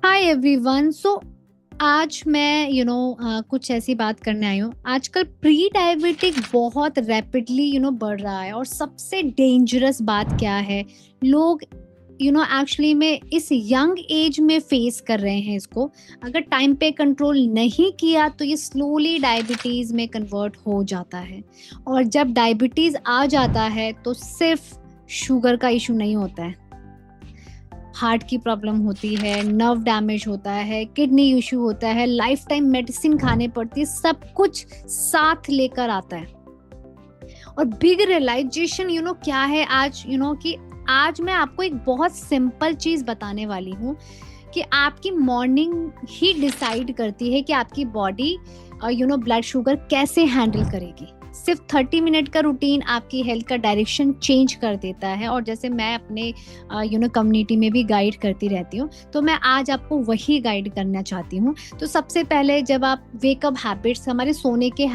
Hi everyone. आज मैं कुछ ऐसी बात करने आई हूँ। आजकल प्री डायबिटिक बहुत रैपिडली बढ़ रहा है और सबसे डेंजरस बात क्या है, लोग एक्चुअली में इस यंग एज में फेस कर रहे हैं इसको। अगर टाइम पे कंट्रोल नहीं किया तो ये स्लोली डायबिटीज में कन्वर्ट हो जाता है। और जब डायबिटीज आ जाता है तो सिर्फ शुगर का इशू नहीं होता है, हार्ट की प्रॉब्लम होती है, नर्व डैमेज होता है, किडनी इशू होता है, लाइफ टाइम मेडिसिन खाने पड़ती है, सब कुछ साथ लेकर आता है। और बिग रियलाइजेशन क्या है आज, कि आज मैं आपको एक बहुत सिंपल चीज बताने वाली हूँ कि आपकी मॉर्निंग ही डिसाइड करती है कि आपकी बॉडी ब्लड शुगर कैसे हैंडल करेगी। सिर्फ 30 मिनट का रूटीन आपकी हेल्थ का डायरेक्शन चेंज कर देता है। और जैसे मैं अपने कम्युनिटी में भी गाइड करती रहती हूँ, तो मैं आज आपको वही गाइड करना चाहती हूँ। तो सबसे पहले जब आप वेकअप हैबिट्स, हमारे सोने के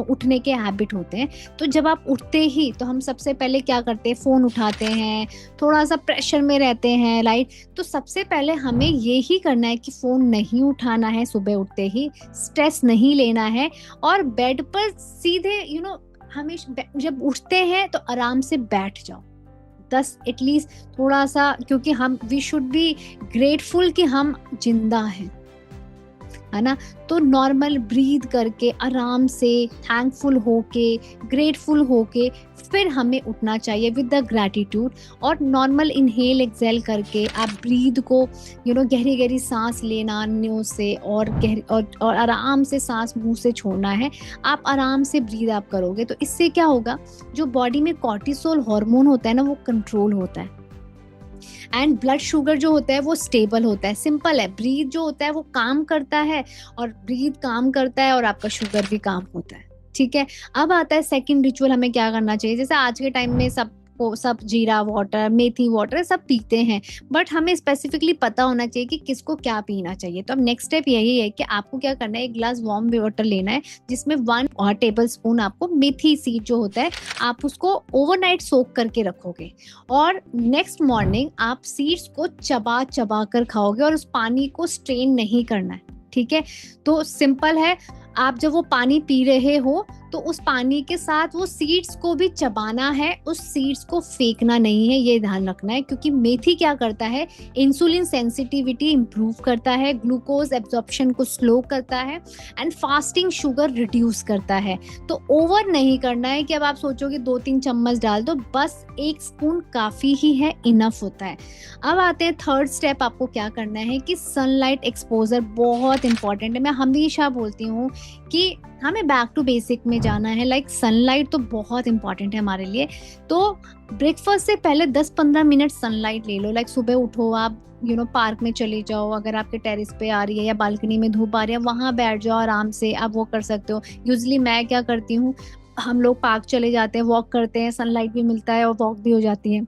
उठने के हैबिट होते हैं, तो जब आप उठते ही तो हम सबसे पहले क्या करते हैं, फ़ोन उठाते हैं, थोड़ा सा प्रेशर में रहते हैं, राइट। तो सबसे पहले हमें ये ही करना है कि फ़ोन नहीं उठाना है, सुबह उठते ही स्ट्रेस नहीं लेना है और बेड पर सीधे हमेशा जब उठते हैं तो आराम से बैठ जाओ 10 एटलीस्ट, थोड़ा सा, क्योंकि हम वी शुड बी ग्रेटफुल कि हम जिंदा हैं, है ना। तो नॉर्मल ब्रीथ करके आराम से, थैंकफुल होके, ग्रेटफुल होके फिर हमें उठना चाहिए विद द ग्रैटिट्यूड। और नॉर्मल इनहेल एक्सेल करके आप ब्रीथ को गहरी गहरी सांस लेना नोज से और और आराम से सांस मुंह से छोड़ना है। आप आराम से ब्रीथ आप करोगे तो इससे क्या होगा, जो बॉडी में कॉर्टिसोल हार्मोन होता है ना, वो कंट्रोल होता है एंड ब्लड शुगर जो होता है वो स्टेबल होता है। सिंपल है, ब्रीथ जो होता है वो काम करता है और ब्रीथ काम करता है और आपका शुगर भी काम होता है। ठीक है, अब आता है सेकंड रिचुअल, हमें क्या करना चाहिए। जैसे आज के टाइम में सब जीरा वाटर, मेथी वाटर सब पीते हैं, बट हमें स्पेसिफिकली पता होना चाहिए कि किसको क्या पीना चाहिए। तो अब नेक्स्ट स्टेप यही है कि आपको क्या करना है, एक ग्लास वार्म वाटर लेना है जिसमें 1 टेबल स्पून आपको मेथी सीड जो होता है, आप उसको ओवरनाइट सोक करके रखोगे और नेक्स्ट मॉर्निंग आप सीड्स को चबा चबा कर खाओगे और उस पानी को स्ट्रेन नहीं करना है। ठीक है, तो सिंपल है, आप जब वो पानी पी रहे हो तो उस पानी के साथ वो सीड्स को भी चबाना है, उस सीड्स को फेंकना नहीं है, ये ध्यान रखना है। क्योंकि मेथी क्या करता है, इंसुलिन सेंसिटिविटी इंप्रूव करता है, ग्लूकोज एब्जॉर्प्शन को स्लो करता है एंड फास्टिंग शुगर रिड्यूस करता है। तो ओवर नहीं करना है कि अब आप सोचोगे 2-3 चम्मच डाल दो, बस 1 स्पून काफी ही है, इनफ होता है। अब आते हैं थर्ड स्टेप, आपको क्या करना है कि सनलाइट एक्सपोजर बहुत इंपॉर्टेंट है। मैं हमेशा बोलती हूँ कि हमें बैक टू बेसिक में जाना है, लाइक सनलाइट तो बहुत इंपॉर्टेंट है हमारे लिए। तो ब्रेकफास्ट से पहले 10-15 मिनट सनलाइट ले लो। लाइक सुबह उठो, आप पार्क में चले जाओ, अगर आपके टेरेस पे आ रही है या बालकनी में धूप आ रही है, वहां बैठ जाओ, आराम से आप वो कर सकते हो। यूजली मैं क्या करती हूँ, हम लोग पार्क चले जाते हैं, वॉक करते हैं, सनलाइट भी मिलता है और वॉक भी हो जाती है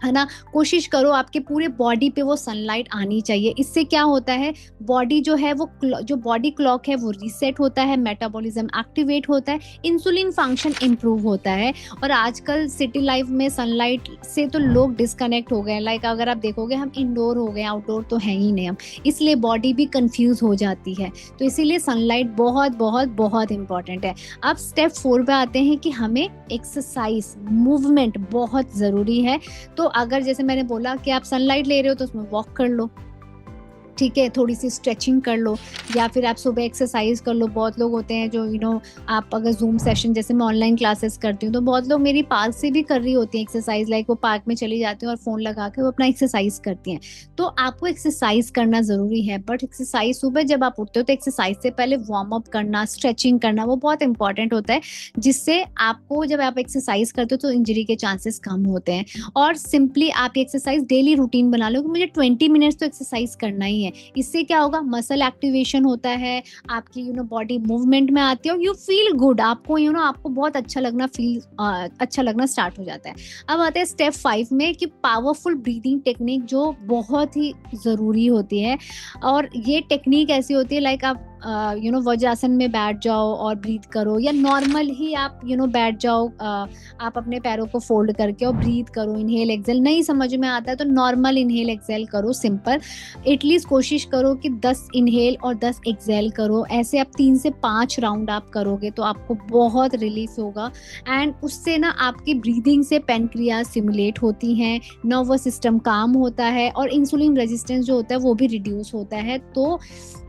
ना। कोशिश करो आपके पूरे बॉडी पे वो सनलाइट आनी चाहिए। इससे क्या होता है, बॉडी जो है वो जो बॉडी क्लॉक है वो रीसेट होता है, मेटाबॉलिज्म एक्टिवेट होता है, इंसुलिन फंक्शन इंप्रूव होता है। और आजकल सिटी लाइफ में सनलाइट से तो लोग डिस्कनेक्ट हो गए। लाइक अगर आप देखोगे, हम इंडोर हो गए, आउटडोर तो है ही नहीं हम, इसलिए बॉडी भी कंफ्यूज हो जाती है। तो इसीलिए सनलाइट बहुत बहुत बहुत इंपॉर्टेंट है। अब स्टेप 4 पे आते हैं कि हमें एक्सरसाइज, मूवमेंट बहुत ज़रूरी है। तो अगर जैसे मैंने बोला कि आप सनलाइट ले रहे हो तो उसमें वॉक कर लो, ठीक है, थोड़ी सी स्ट्रेचिंग कर लो, या फिर आप सुबह एक्सरसाइज कर लो। बहुत लोग होते हैं जो आप अगर जूम सेशन, जैसे मैं ऑनलाइन क्लासेस करती हूँ, तो बहुत लोग मेरी पार्क से भी कर रही होती हैं एक्सरसाइज। लाइक वो पार्क में चली जाती हैं और फोन लगा के वो अपना एक्सरसाइज करती हैं। तो आपको एक्सरसाइज करना जरूरी है, बट एक्सरसाइज सुबह जब आप उठते हो तो एक्सरसाइज से पहले वार्म अप करना, स्ट्रेचिंग करना, वो बहुत इंपॉर्टेंट होता है, जिससे आपको जब आप एक्सरसाइज करते हो तो इंजरी के चांसेस कम होते हैं। और सिंपली आप एक्सरसाइज डेली रूटीन बना लो कि मुझे 20 मिनट्स तो एक्सरसाइज करना ही है। इससे क्या होगा, मसल एक्टिवेशन होता है, आपकी बॉडी मूवमेंट में आती है और यू फील गुड। आपको आपको बहुत अच्छा लगना स्टार्ट हो जाता है। अब आते हैं स्टेप 5 में कि पावरफुल ब्रीदिंग टेक्निक, जो बहुत ही जरूरी होती है। और ये टेक्निक ऐसी होती है, लाइक आप वज्रासन में बैठ जाओ और ब्रीथ करो, या नॉर्मल ही आप बैठ जाओ, आप अपने पैरों को फोल्ड करके और ब्रीथ करो, इनहेल एक्सेल। नहीं समझ में आता है तो नॉर्मल इनहेल एक्सेल करो, सिंपल। एटलीस्ट कोशिश करो कि 10 इनहेल और 10 एक्सेल करो। ऐसे आप 3 से 5 राउंड आप करोगे तो आपको बहुत रिलीफ होगा। एंड उससे ना आपकी ब्रीदिंग से पेनक्रियाज स्टिमुलेट होती हैं, नर्वस सिस्टम काम होता है, और इंसुलिन रेजिस्टेंस जो होता है वो भी रिड्यूस होता है। तो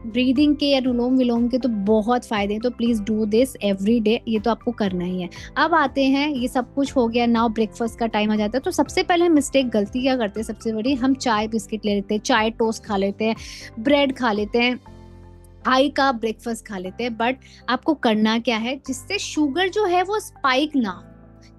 ब्रीदिंग के या अनुलोम विलोम के तो बहुत फायदे हैं, तो please do this every day, ये तो आपको करना ही है। अब आते हैं, ये सब कुछ हो गया, नाउ ब्रेकफास्ट का टाइम आ जाता है। तो सबसे पहले हम मिस्टेक, गलती क्या करते हैं सबसे बड़ी, हम चाय बिस्किट ले लेते हैं, चाय टोस्ट खा लेते हैं, ब्रेड खा लेते हैं, हाई का ब्रेकफास्ट खा लेते हैं। बट आपको करना क्या है, जिससे शुगर जो है वो स्पाइक ना हो।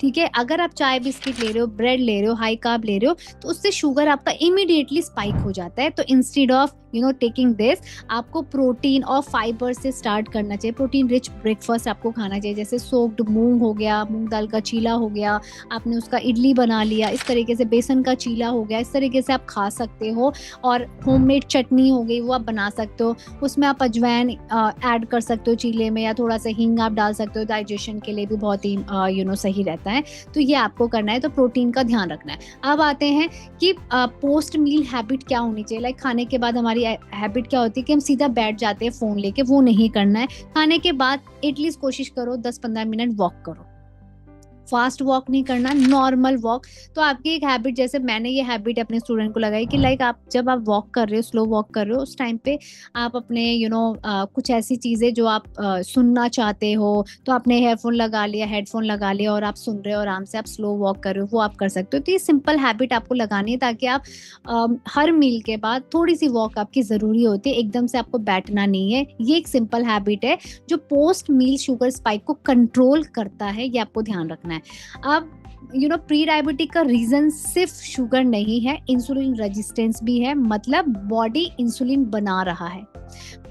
ठीक है, अगर आप चाय बिस्किट ले रहे हो, ब्रेड ले रहे हो, हाई कार्ब ले रहे हो, तो उससे शुगर आपका इमीडिएटली स्पाइक हो जाता है। तो इंस्टेड ऑफ टेकिंग दिस, आपको प्रोटीन और फाइबर से स्टार्ट करना चाहिए। प्रोटीन रिच ब्रेकफास्ट आपको खाना चाहिए, जैसे सोक्ड मूंग हो गया, मूंग दाल का चीला हो गया, आपने उसका इडली बना लिया, इस तरीके से बेसन का चीला हो गया, इस तरीके से आप खा सकते हो। और होममेड चटनी हो गई, वो आप बना सकते हो, उसमें आप अजवाइन ऐड कर सकते हो चीले में, या थोड़ा सा हींग आप डाल सकते हो, डाइजेशन के लिए भी बहुत ही सही रहता है। तो ये आपको करना है, तो प्रोटीन का ध्यान रखना है। अब आते हैं कि पोस्ट मील हैबिट क्या होनी चाहिए। लाइक खाने के बाद हमारी हैबिट क्या होती है कि हम सीधा बैठ जाते हैं फोन लेके, वो नहीं करना है। खाने के बाद एटलीस्ट कोशिश करो 10-15 मिनट वॉक करो, फास्ट वॉक नहीं करना, नॉर्मल वॉक। तो आपकी एक हैबिट, जैसे मैंने ये हैबिट अपने स्टूडेंट को लगाई कि लाइक आप जब आप वॉक कर रहे हो, स्लो वॉक कर रहे हो, उस टाइम पे आप अपने कुछ ऐसी चीजें जो आप सुनना चाहते हो, तो आपने हेडफोन लगा लिया और आप सुन रहे हो आराम से, आप स्लो वॉक कर रहे हो, वो आप कर सकते हो। तो ये सिंपल हैबिट आपको लगानी है, ताकि आप हर मील के बाद थोड़ी सी वॉक आपकी जरूरी होती है, एकदम से आपको बैठना नहीं है। ये एक सिंपल हैबिट है जो पोस्ट मील शुगर स्पाइक को कंट्रोल करता है, ये आपको ध्यान रखना है। अब प्री डायबिटिक का रीजन सिर्फ शुगर नहीं है, इंसुलिन रेजिस्टेंस भी है। मतलब बॉडी इंसुलिन बना रहा है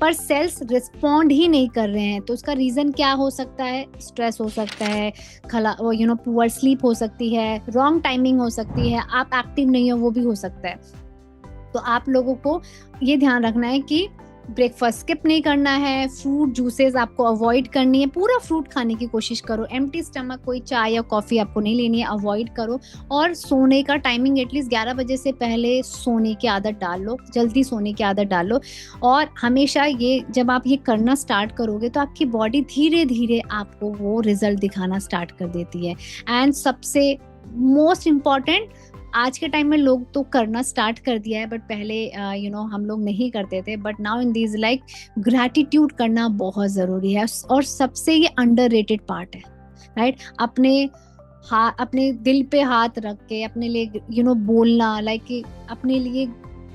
पर सेल्स रिस्पॉन्ड ही नहीं कर रहे हैं। तो उसका रीजन क्या हो सकता है, स्ट्रेस हो सकता है, पुअर स्लीप हो सकती है, रॉन्ग टाइमिंग हो सकती है, आप एक्टिव नहीं हो, वो भी हो सकता है। तो आप लोगों को ये ध्यान रखना है कि ब्रेकफास्ट स्किप नहीं करना है, फ्रूट जूसेस आपको अवॉइड करनी है, पूरा फ्रूट खाने की कोशिश करो, एम्प्टी स्टमक कोई चाय या कॉफी आपको नहीं लेनी है, अवॉइड करो। और सोने का टाइमिंग एटलीस्ट 11 बजे से पहले सोने की आदत डाल लो, जल्दी सोने की आदत डाल लो। और हमेशा ये, जब आप ये करना स्टार्ट करोगे तो आपकी बॉडी धीरे धीरे आपको वो रिजल्ट दिखाना स्टार्ट कर देती है। एंड सबसे मोस्ट इम्पॉर्टेंट, आज के टाइम में लोग तो करना स्टार्ट कर दिया है, बट पहले हम लोग नहीं करते थे, but now in this like gratitude करना बहुत जरूरी है। और सबसे ये अंडररेटेड पार्ट है, राइट? अपने दिल पे हाथ रख के अपने लिए बोलना, लाइक अपने लिए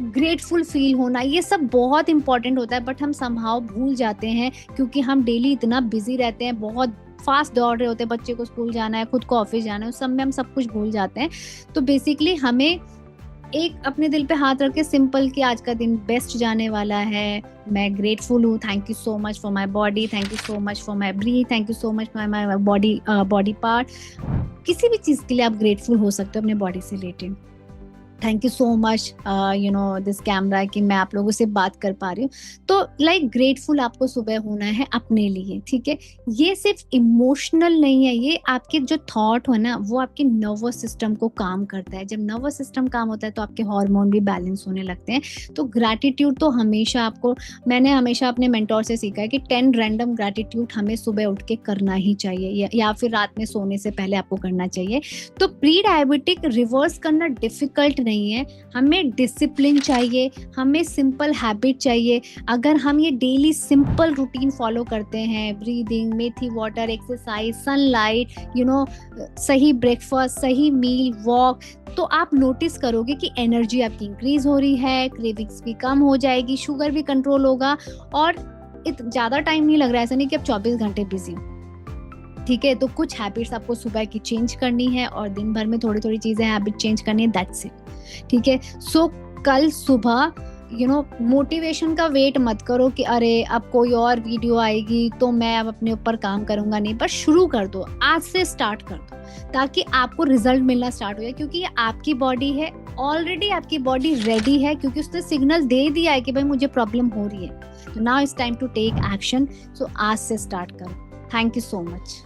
ग्रेटफुल फील होना, ये सब बहुत इंपॉर्टेंट होता है। बट हम समहाउ भूल जाते हैं, क्योंकि हम डेली इतना बिजी रहते हैं, बहुत फास्ट दौड़ रहे होते हैं, बच्चे को स्कूल जाना है, खुद को ऑफिस जाना है, उस सब में हम सब कुछ भूल जाते हैं। तो बेसिकली हमें एक अपने दिल पे हाथ रख के सिंपल कि आज का दिन बेस्ट जाने वाला है, मैं ग्रेटफुल हूँ, thank you so much for my body, thank you so much for my breath, thank you so much for my body part. किसी भी चीज़ के लिए आप ग्रेटफुल हो सकते हो अपने बॉडी से related. Thank you so much this camera कि मैं आप लोगों से बात कर पा रही हूँ। तो लाइक ग्रेटफुल आपको सुबह होना है अपने लिए, ठीक है? ये सिर्फ इमोशनल नहीं है, ये आपके जो थॉट हो ना, वो आपके नर्वस सिस्टम को काम करता है। जब नर्वस सिस्टम काम होता है तो आपके हार्मोन भी बैलेंस होने लगते हैं। तो ग्रैटिट्यूड तो हमेशा मैंने हमेशा अपने मेंटोर से सीखा है कि 10 रैंडम ग्रैटिट्यूड हमें सुबह उठ के करना ही चाहिए, या फिर रात में सोने से पहले आपको करना चाहिए। तो प्री डायबिटिक रिवर्स करना डिफिकल्ट नहीं है, हमें डिसिप्लिन चाहिए, हमें सिंपल हैबिट चाहिए। अगर हम ये डेली सिंपल रूटीन फॉलो करते हैं, ब्रीदिंग, मेथी वाटर, एक्सरसाइज, सनलाइट, सही ब्रेकफास्ट, सही मील, वॉक, तो आप नोटिस करोगे कि एनर्जी आपकी इंक्रीज हो रही है, क्रेविंग्स भी कम हो जाएगी, शुगर भी कंट्रोल होगा। और ज्यादा टाइम नहीं लग रहा है, ऐसा नहीं कि आप 24 घंटे बिजी हो, ठीक है? तो कुछ हैबिट्स आपको सुबह की चेंज करनी है और दिन भर में थोड़ी थोड़ी चीजें हैबिट चेंज करनी है, दैट्स इट, ठीक है? सो कल सुबह मोटिवेशन का वेट मत करो कि अरे अब कोई और वीडियो आएगी तो मैं अब अपने ऊपर काम करूंगा, नहीं, बस शुरू कर दो, आज से स्टार्ट कर दो ताकि आपको रिजल्ट मिलना स्टार्ट हो जाए, क्योंकि ये आपकी बॉडी है, ऑलरेडी आपकी बॉडी रेडी है, क्योंकि उसने सिग्नल दे दिया है कि भाई मुझे प्रॉब्लम हो रही है। तो now it's time to take action. So आज से स्टार्ट करो। Thank you so much.